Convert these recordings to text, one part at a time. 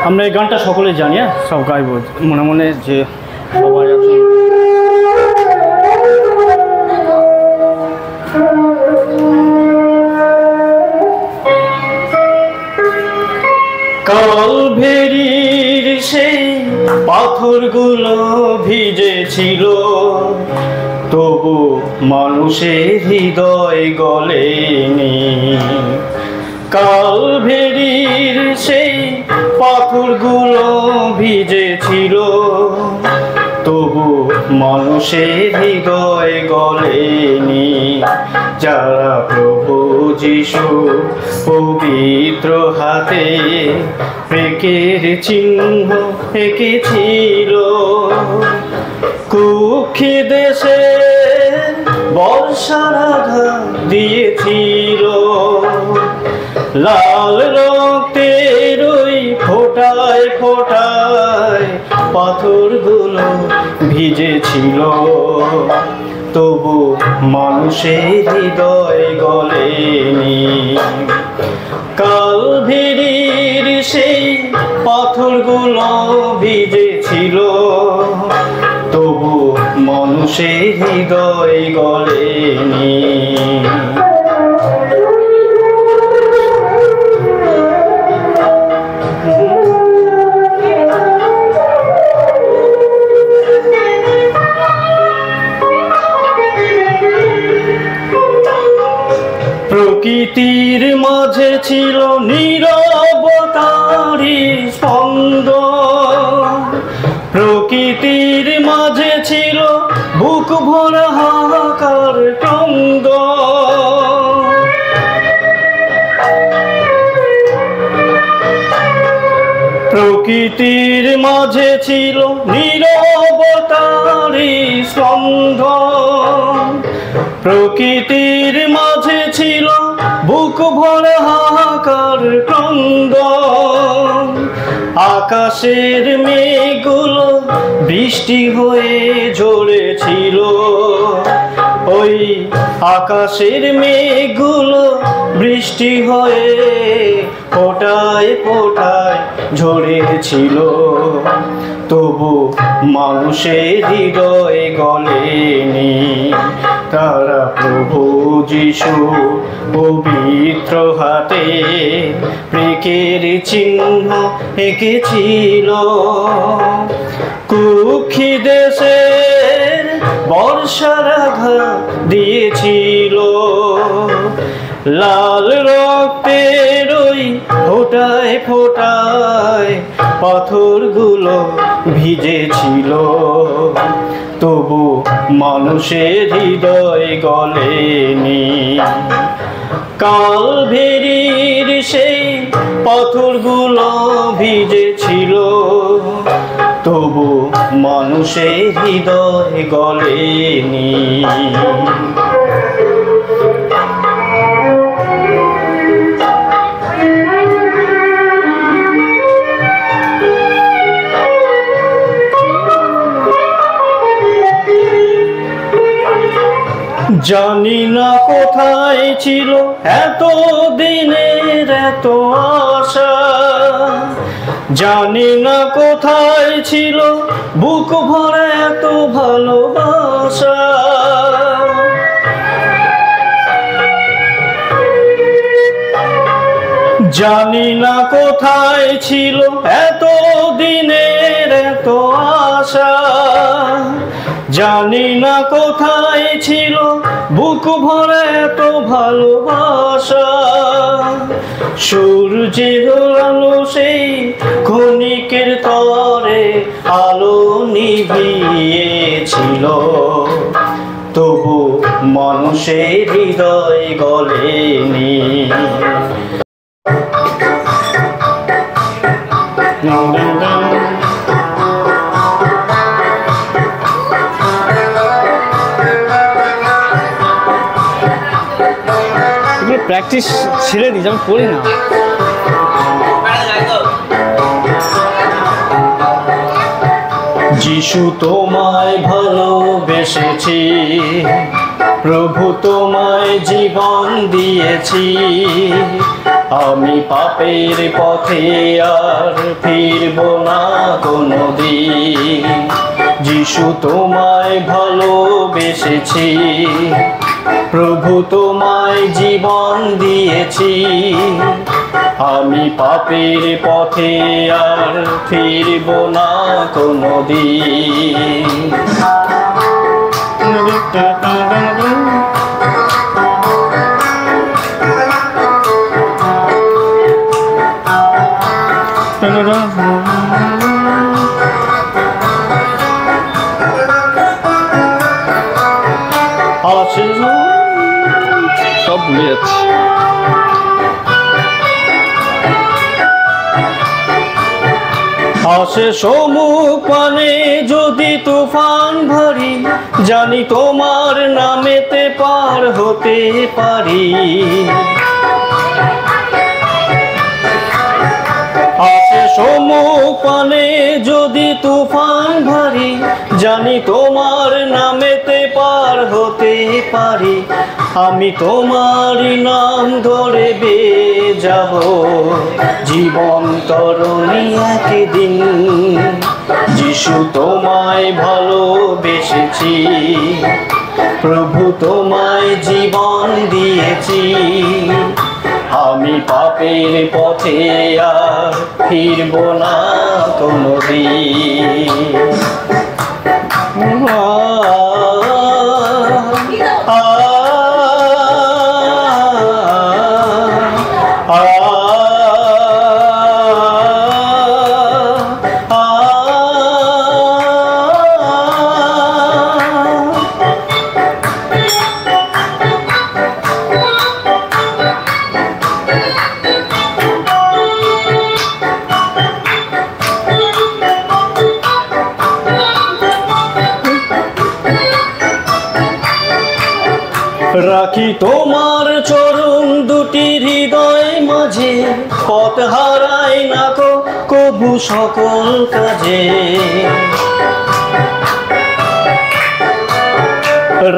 আমরা এই গানটা সকলে জানি, সব গাইব মনে মনে যে সবাই আছে। কালভেরির সেই পাথরগুলো ভিজেছিল, তবু মানুষের হৃদয় গলেনি। কালভেরির সেই পাথরগুলো ভিজেছিল, তবু মানুষের হৃদয় গলেনি। যারা প্রভু যিশু পবিত্র হাতে প্রেকের চিহ্ন এঁকেছিল, কুক্ষি দেশে বর্ষার আঘাত দিয়েছিল, লাল রক্তের ওই ফোঁটায় ফোঁটায় পাথরগুলো ভিজেছিল, তবু মানুষের হৃদয় গলেনি। কালভেরির সেই পাথরগুলো ভিজেছিল, তবু মানুষের হৃদয় গলেনি। প্রকৃতির মাঝে ছিল নীরবতারি স্পন্দন, প্রকৃতির মাঝে ছিল বুক ভরা হাহাকার ক্রন্দন। প্রকৃতির মাঝে ছিল নীরবতারি স্পন্দন, প্রকৃতির মাঝে ছিল বুক ভরা হাহাকার ক্রন্দন। আকাশের মেঘগুলো বৃষ্টি হয়ে ঝরেছিল, ওই আকাশের মেঘগুলো বৃষ্টি হয়ে ফোঁটায় ফোঁটায় ঝরেছিল, তবু মানুষের হৃদয় গলেনি। তারা প্রভু যিশু পবিত্র হাতে প্রেকের চিহ্ন এঁকেছিল, কুক্ষি দেশের বর্ষার আঘাত দিয়েছিল, লাল রক্তের ওই ফোঁটায় ফোঁটায় পাথরগুলো ভিজেছিল, তবু মানুষের হৃদয় গলেনি। কালভেরির সেই পাথরগুলো ভিজেছিল, তবু মানুষের হৃদয় গলেনি। জানি না কোথায় ছিল এত দিনের এত আশা, জানি না কোথায় ছিল বুক ভরা এত ভালোবাসা। জানি না কোথায় ছিল এত দিনের এত আশা, জানি না কোথায় ছিল বুক ভরা এত ভালোবাসা। সূর্যের আলো সেই ক্ষণিকের তরে আলো নিভিয়েছিল, তবু মানুষের হৃদয় গলেনি। প্র্যাকটিস ছেড়ে দিই, যেমন করি না। যিশু তোমায় ভালোবেসেছি, প্রভু তোমায় জীবন দিয়েছি, আমি পাপের পথে আর ফিরব না কোনোদিন। যিশু তোমায় ভালোবেসেছি, প্রভু তোমায় জীবন দিয়েছি। আমি পাপের পথে আর ফিরব না কোনোদিন। সব ভুলে যাচ্ছি। আসে সমুখ পানে যদি তুফান ভারী, জানি তোমার নামেতে পার হতে পারি। আসে সমুখ পানে যদি তুফান ভারী, জানি তোমার নামেতে পার হতে পারি। আমি তোমারই নাম ধরে বেয়ে যাব জীবন তরণী একদিন। যিশু তোমায় ভালোবেসেছি, প্রভু তোমায় জীবন দিয়েছি। আমি পাপের পথে আর ফিরব না কোনোদিন। রাখি তোমার চরণ দুটি হৃদয় মাঝে, পথ হারাই না কবু সকল কাজে।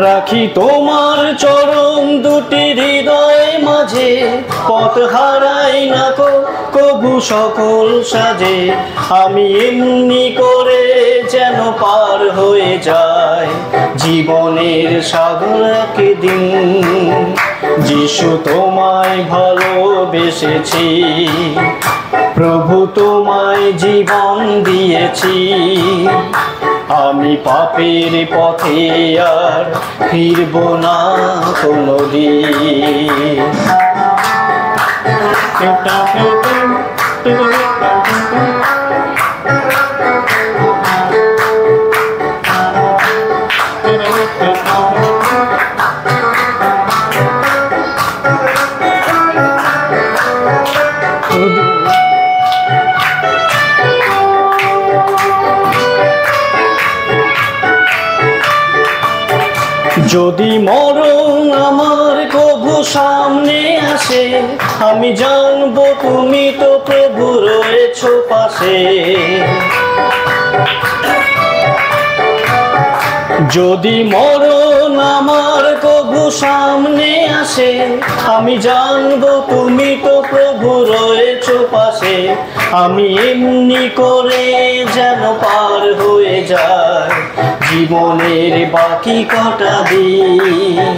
রাখি তোমার চরণ দুটি হৃদয় মাঝে, পথ হারাই না কবু সকল সাজে। আমি এমনি করে যেন পার হয়ে যায় জীবনের সাগর একদিন। যিশু তোমায় ভালোবেসেছি, প্রভু তোমায় জীবন দিয়েছি। আমি পাপের পথে আর ফিরব না কোনোদিন। যদি মরণ আমার কবু সামনে আসে, আমি জানবো তুমি তো প্রভু রয়েছো পাশে। যদি মরণ আমার কবু সামনে আসে, আমি জানবো তুমি তো প্রভু রয়েছো পাশে। আমি এমনি করে যেন পার হয়ে যায় জীবনের বাকি কটা দিন।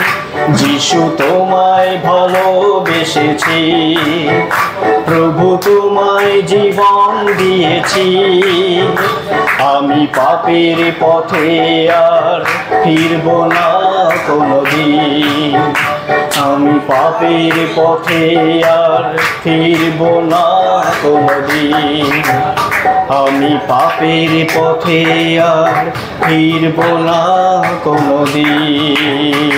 যিশু তোমায় ভালোবেসেছি, প্রভু তোমায় জীবন দিয়েছি। আমি পাপের পথে আর ফিরব না কোনোদিন। আমি পাপের পথে আর ফিরব না কোনোদিন। আমি পাপের পথে আর ফিরব না কোনোদিন।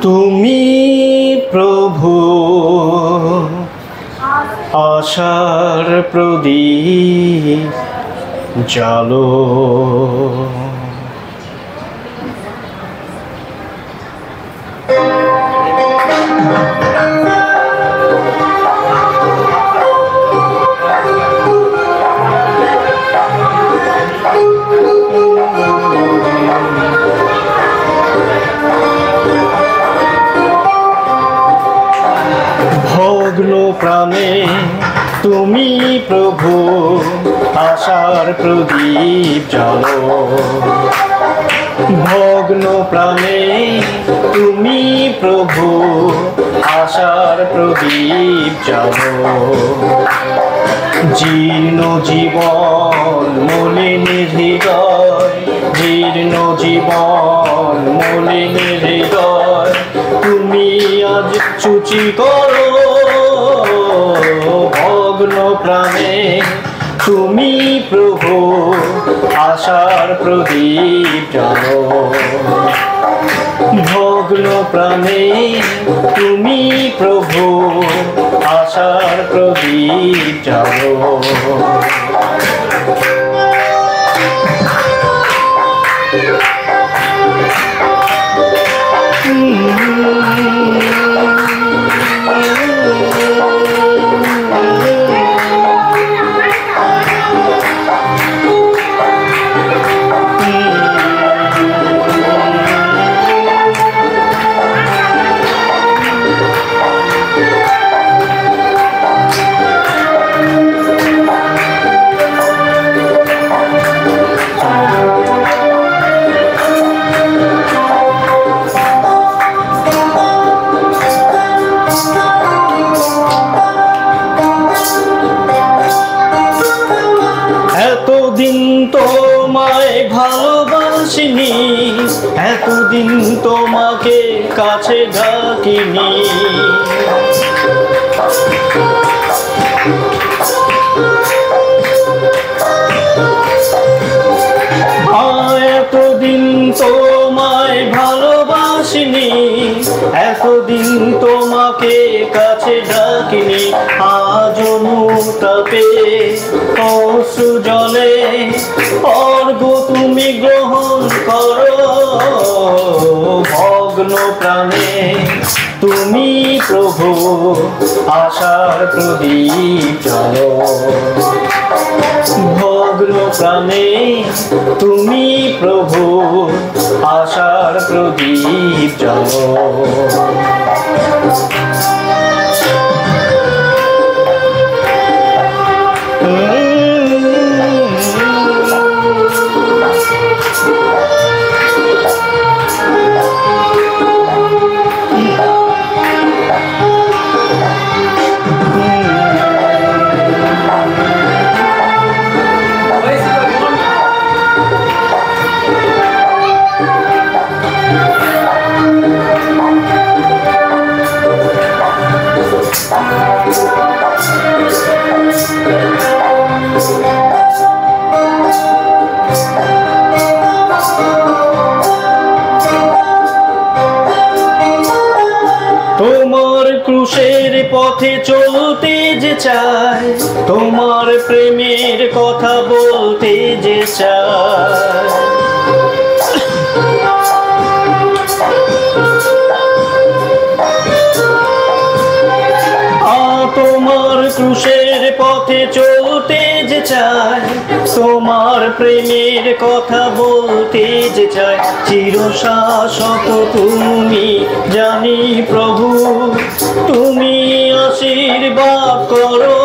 তুমি প্রভু আশার প্রদীপ জালো। প্রাণে তুমি প্রভু আশার প্রদীপ জ্বালো ভগ্ন প্রাণে তুমি প্রভু আশার প্রদীপ জ্বালো জীর্ণ জীবন মলিন হৃদয় জীর্ণ জীবন মলিন হৃদয় তুমি আজ শুচি করো ভগ্ন প্রাণে তুমি প্রভু আশার প্রদীপ জ্বালো ভগ্ন প্রাণে তুমি প্রভু আশার প্রদীপ জ্বালো এতদিন তোমায় ভালোবাসিনি এতদিন তোমাকে কাছে ডাকিনি এতদিন তোমায় ভালোবাসিনি এতদিন তোমাকে কাছে ডাকিনি আজ অনুতাপে অশ্রু জলে অর্ঘ তুমি গ্রহণ করো ভগ্ন প্রাণে তুমি প্রভু আশার প্রদীপ জ্বালো ভগ্ন প্রাণে তুমি প্রভু আশার প্রদীপ জ্বালো তোমার ক্রুশের পথে চলতে যে চাই তোমার প্রেমের কথা বলতে যে চাই তোমার ক্রুশের পথে চলতে যে চাই তোমার প্রেমের কথা বলতে যে চাই চিরশাশ্বত তুমি জানি প্রভু তুমি আশীর্বাদ করো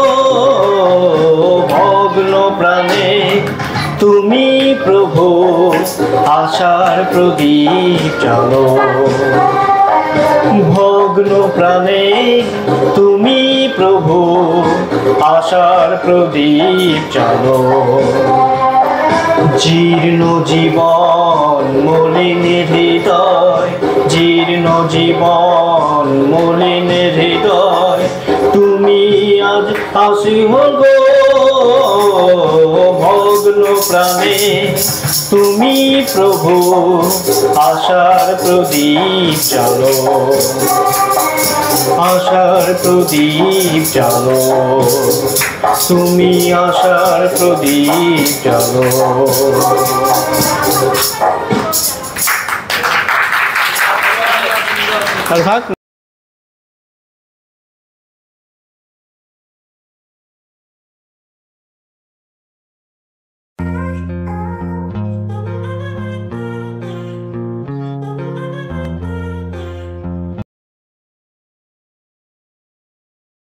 ভগ্ন প্রাণে তুমি প্রভু আশার প্রদীপ জ্বালো ভগ্ন প্রাণে তুমি প্রভু আশার প্রদীপ জ্বালো জীর্ণ জীবন মলিন হৃদয় জীর্ণ জীবন মলিন হৃদয় তুমি আজ আসিহ গো ভগ্ন প্রাণে তুমি প্রভু আশার প্রদীপ জ্বালো আশার প্রদীপ জ্বালো তুমি আশার প্রদীপ জ্বালো আর ভাগ